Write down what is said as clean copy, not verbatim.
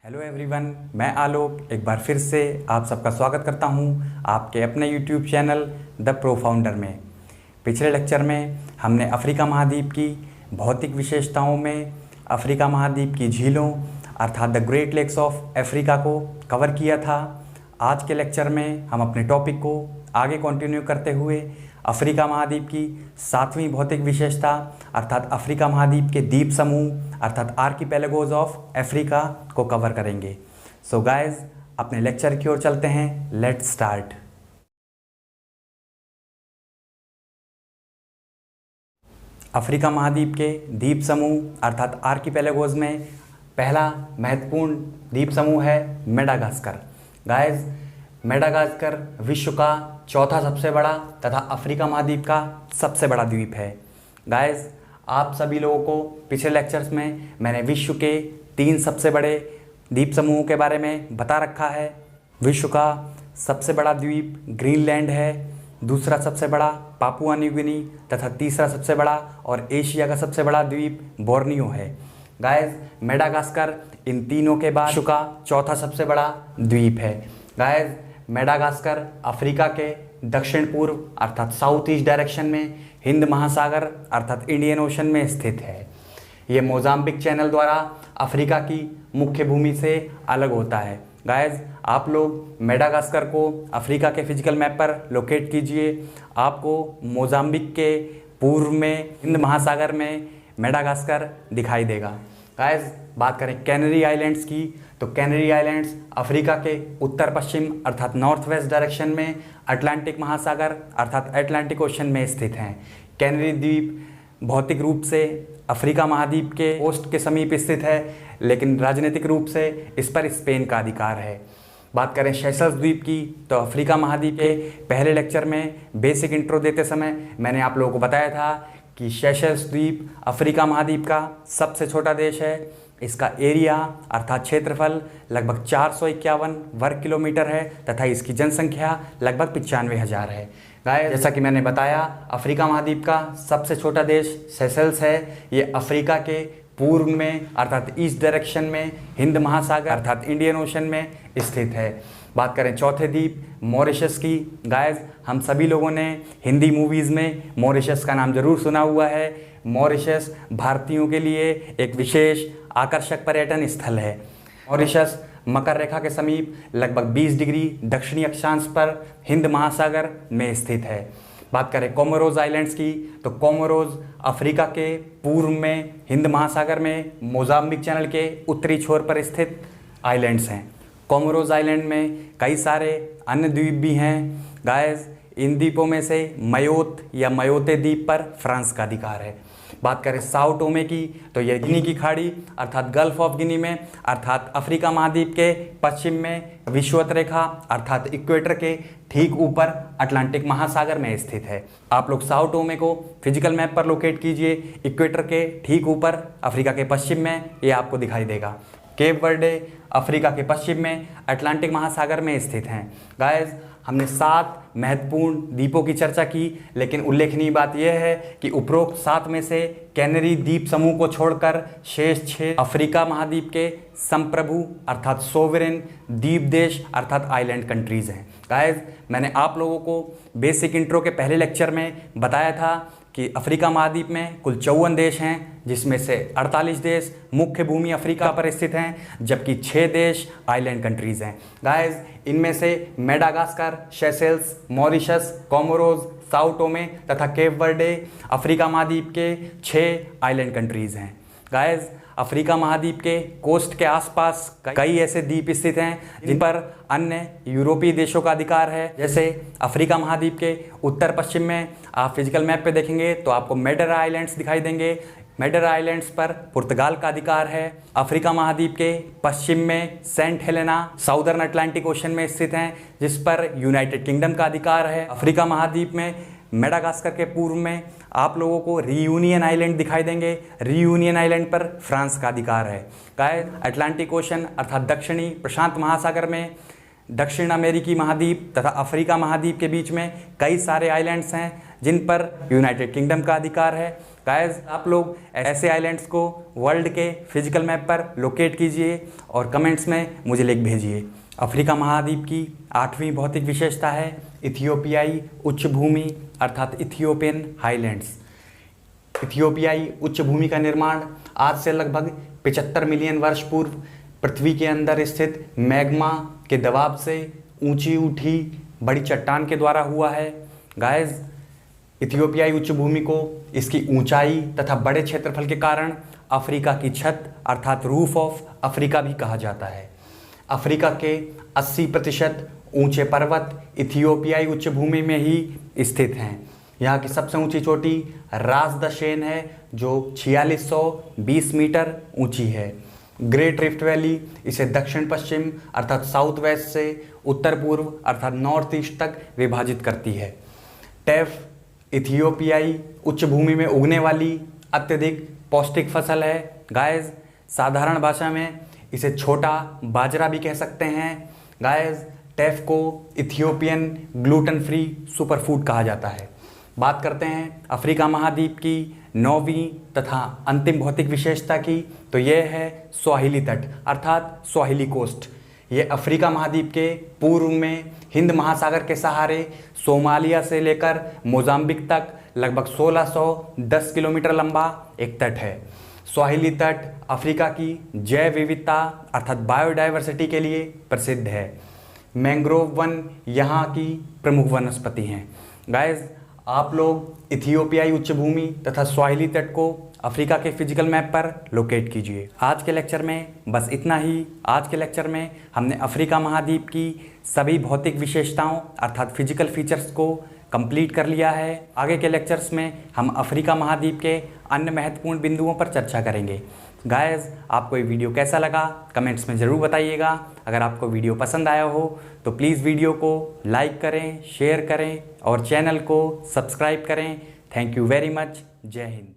Hello everyone, मैं आलोक एक बार फिर से आप सबका स्वागत करता हूं आपके अपने YouTube channel the pro founder में। पिछले लेक्चर में हमने अफ्रीका महाद्वीप की भौतिक विशेषताओं में अफ्रीका महाद्वीप की झीलों अर्थात the great lakes of Africa को कवर किया था। आज के लेक्चर में हम अपने टॉपिक को आगे कंटिन्यू करते हुए अफ्रीका महाद्वीप की 7वीं भौतिक विशेषता अर्थात अफ्रीका महाद्वीप के द्वीप समूह अर्थात आर्किपेलागोज ऑफ अफ्रीका को कवर करेंगे। सो गाइस, अपने लेक्चर की ओर चलते हैं। Let's start. अफ्रीका महाद्वीप के द्वीप समूह अर्थात आर्किपेलागोज में पहला महत्वपूर्ण द्वीप समूह है मेडागास्कर। गाइस, मेडागास्कर विश्व का चौथा सबसे बड़ा तथा अफ्रीका महाद्वीप का सबसे बड़ा द्वीप है। गाइस, आप सभी लोगों को पिछले लेक्चर्स में मैंने विश्व के 3 सबसे बड़े द्वीप समूहों के बारे में बता रखा है। विश्व का सबसे बड़ा द्वीप ग्रीनलैंड है, दूसरा सबसे बड़ा पापुआ न्यू गिनी तथा तीसरा सबसे बड़ा और एशिया का सबसे बड़ा द्वीप बोर्नियो है। गाइस, मेडागास्कर इन तीनों के बाद विश्व का चौथा सबसे बड़ा द्वीप है। गाइस, मेडागास्कर अफ्रीका के दक्षिण पूर्व अर्थात साउथ ईस्ट डायरेक्शन में हिंद महासागर अर्थात इंडियन ओशन में स्थित है। ये मोजाम्बिक चैनल द्वारा अफ्रीका की मुख्य भूमि से अलग होता है। गाइस, आप लोग मेडागास्कर को अफ्रीका के फिजिकल मैप पर लोकेट कीजिए। आपको मोजाम्बिक के पूर्व में हिंद महासागर में मेडागास्कर दिखाई देगा। गाइस, बात करें कैनरी आइलैंड्स की तो कैनरी आइलैंड्स अफ्रीका के उत्तर पश्चिम अर्थात नॉर्थ वेस्ट डायरेक्शन में अटलांटिक महासागर अर्थात अटलांटिक ओशन में स्थित हैं। कैनरी द्वीप भौतिक रूप से अफ्रीका महाद्वीप के कोस्ट के समीप स्थित है, लेकिन राजनीतिक रूप से इस पर स्पेन का अधिकार है। बात करें सेशल्स द्वीप की तो अफ्रीका महाद्वीप के पहले लेक्चर में बेसिक इंट्रो देते समय मैंने आप लोगों को बताया था कि सेशल्स द्वीप अफ्रीका महाद्वीप का सबसे छोटा देश है। इसका एरिया अर्थात क्षेत्रफल लगभग 451 वर्ग किलोमीटर है तथा इसकी जनसंख्या लगभग 95,000 है। गाइस, जैसा कि मैंने बताया, अफ्रीका महाद्वीप का सबसे छोटा देश सेशल्स है। ये अफ्रीका के पूर्व में अर्थात ईस्ट डायरेक्शन में हिंद महासागर अर्थात इंडियन ओशन में स्थित है। बात करें चौथे द्वीप मॉरिशस की। गाइस, हम सभी लोगों ने हिंदी मूवीज़ में मॉरिशस का नाम जरूर सुना हुआ है। मॉरिशस भारतीयों के लिए एक विशेष आकर्षक पर्यटन स्थल है। मॉरिशस मकर रेखा के समीप लगभग 20 डिग्री दक्षिणी अक्षांश पर हिंद महासागर में स्थित है। बात करें कोमोरोज आइलैंड्स की तो कोमोरोज अफ्रीका के पूर्व में हिंद महासागर में मोजाम्बिक चैनल के उत्तरी छोर पर स्थित आइलैंड्स हैं। कोमोरोज आइलैंड में कई सारे अन्य द्वीप भी हैं। गाइस, इन द्वीपों में से मयोत या मयोते द्वीप पर फ्रांस का अधिकार है। बात करें साओ टोमे की तो यह गिनी की खाड़ी अर्थात गल्फ ऑफ गिनी में अर्थात अफ्रीका महाद्वीप के पश्चिम में विषुवत रेखा अर्थात इक्वेटर के ठीक ऊपर अटलांटिक महासागर में स्थित है। आप लोग साओ टोमे को फिजिकल मैप पर लोकेट कीजिए। इक्वेटर के ठीक ऊपर अफ्रीका के पश्चिम में ये आपको दिखाई देगा। केप वर्डे अफ्रीका के पश्चिम में अटलांटिक महासागर में स्थित हैं। गाइस, हमने 7 महत्वपूर्ण द्वीपों की चर्चा की, लेकिन उल्लेखनीय बात यह है कि उपरोक्त 7 में से कैनरी द्वीप समूह को छोड़कर शेष 6 अफ्रीका महाद्वीप के संप्रभु अर्थात सोवरेन द्वीप देश अर्थात आइलैंड कंट्रीज हैं। गाइस, मैंने आप लोगों को बेसिक इंट्रो के पहले लेक्चर में बताया था कि अफ्रीका महाद्वीप में कुल 54 देश हैं, जिसमें से 48 देश मुख्य भूमि अफ्रीका पर स्थित हैं, जबकि 6 देश आइलैंड कंट्रीज हैं। गाइस, इनमें से Madagascar, Seychelles, Mauritius, Comoros, Sao Tome तथा केप वर्डे अफ्रीका महाद्वीप के 6 आइलैंड कंट्रीज हैं। गाइस, अफ्रीका महाद्वीप के कोस्ट के आसपास कई ऐसे द्वीप स्थित हैं जिन पर अन्य यूरोपीय देशों का अधिकार है। जैसे अफ्रीका महाद्वीप के उत्तर पश्चिम में आप फिजिकल मैप पे देखेंगे तो आपको मेडेरा आइलैंड्स दिखाई देंगे। मेडेरा आइलैंड्स पर पुर्तगाल का अधिकार है। अफ्रीका महाद्वीप के पश्चिम में Saint Helena southern Atlantic ocean में स्थित हैं, जिस पर यूनाइटेड किंगडम का अधिकार है। अफ्रीका महाद्वीप में मेडागास्कर के पूर्व में आप लोगों को रियूनियन आइलैंड दिखाई देंगे। रियूनियन आइलैंड पर फ्रांस का अधिकार है। गाइस, अटलांटिक ओशन अर्थात दक्षिणी प्रशांत महासागर में दक्षिण अमेरिकी महाद्वीप तथा अफ्रीका महाद्वीप के बीच में कई सारे आइलैंड्स हैं जिन पर यूनाइटेड किंगडम का अधिकार है। गाइस आप लोग ऐसे आइलैंड्स को वर्ल्ड के फिजिकल मैप पर लोकेट कीजिए और कमेंट्स में मुझे लिख भेजिए। अफ्रीका महाद्वीप की 8वीं भौतिक विशेषता है इथियोपियाई उच्च भूमि अर्थात इथियोपियन हाईलैंड्स। इथियोपियाई उच्च भूमि का निर्माण आज से लगभग 75 मिलियन वर्ष पूर्व पृथ्वी के अंदर स्थित मैग्मा के दबाव से ऊंची उठी बड़ी चट्टान के द्वारा हुआ है। गाइस इथियोपियाई उच्च भूमि को इसकी ऊंचाई तथा बड़े क्षेत्रफल के कारण अफ्रीका की छत अर्थात रूफ ऑफ अफ्रीका भी कहा जाता है। अफ्रीका के 80% ऊंचे पर्वत इथियोपियाई उच्च भूमि में ही स्थित हैं। यहाँ की सबसे ऊंची चोटी रास द शेन है जो 4620 मीटर ऊंची है। ग्रेट रिफ्ट वैली इसे दक्षिण पश्चिम अर्थात साउथ वेस्ट से उत्तर पूर्व अर्थात नॉर्थ ईस्ट तक विभाजित करती है। टेफ इथियोपियाई उच्च भूमि में उगने वाली अत्यधिक पौष्टिक फसल है। गाइस साधारण भाषा में इसे छोटा बाजरा भी कह सकते हैं। गाइस टेफ को इथियोपियन ग्लूटेन फ्री सुपरफूड कहा जाता है। बात करते हैं अफ्रीका महाद्वीप की 9वीं तथा अंतिम भौतिक विशेषता की, तो यह है स्वाहिली तट अर्थात स्वाहिली कोस्ट। ये अफ्रीका महाद्वीप के पूर्व में हिंद महासागर के सहारे सोमालिया से लेकर मोजाम्बिक तक लगभग 1610 किलोमीटर लंबा एक तट है। स्वाहिली तट अफ्रीका की जैव विविधता अर्थात बायोडाइवर्सिटी के लिए प्रसिद्ध है। मैंग्रोव वन यहाँ की प्रमुख वनस्पति हैं। गाइस आप लोग इथियोपियाई उच्च भूमि तथा स्वाहिली तट को अफ्रीका के फिजिकल मैप पर लोकेट कीजिए। आज के लेक्चर में बस इतना ही। आज के लेक्चर में हमने अफ्रीका महाद्वीप की सभी भौतिक विशेषताओं अर्थात फिजिकल फीचर्स को कंप्लीट कर लिया है। आगे के लेक्चर्स में हम अफ्रीका महाद्वीप के अन्य महत्वपूर्ण बिंदुओं पर चर्चा करेंगे। गाइस आपको ये वीडियो कैसा लगा कमेंट्स में ज़रूर बताइएगा। अगर आपको वीडियो पसंद आया हो तो प्लीज़ वीडियो को लाइक करें, शेयर करें और चैनल को सब्सक्राइब करें। Thank you very much. जय हिंद।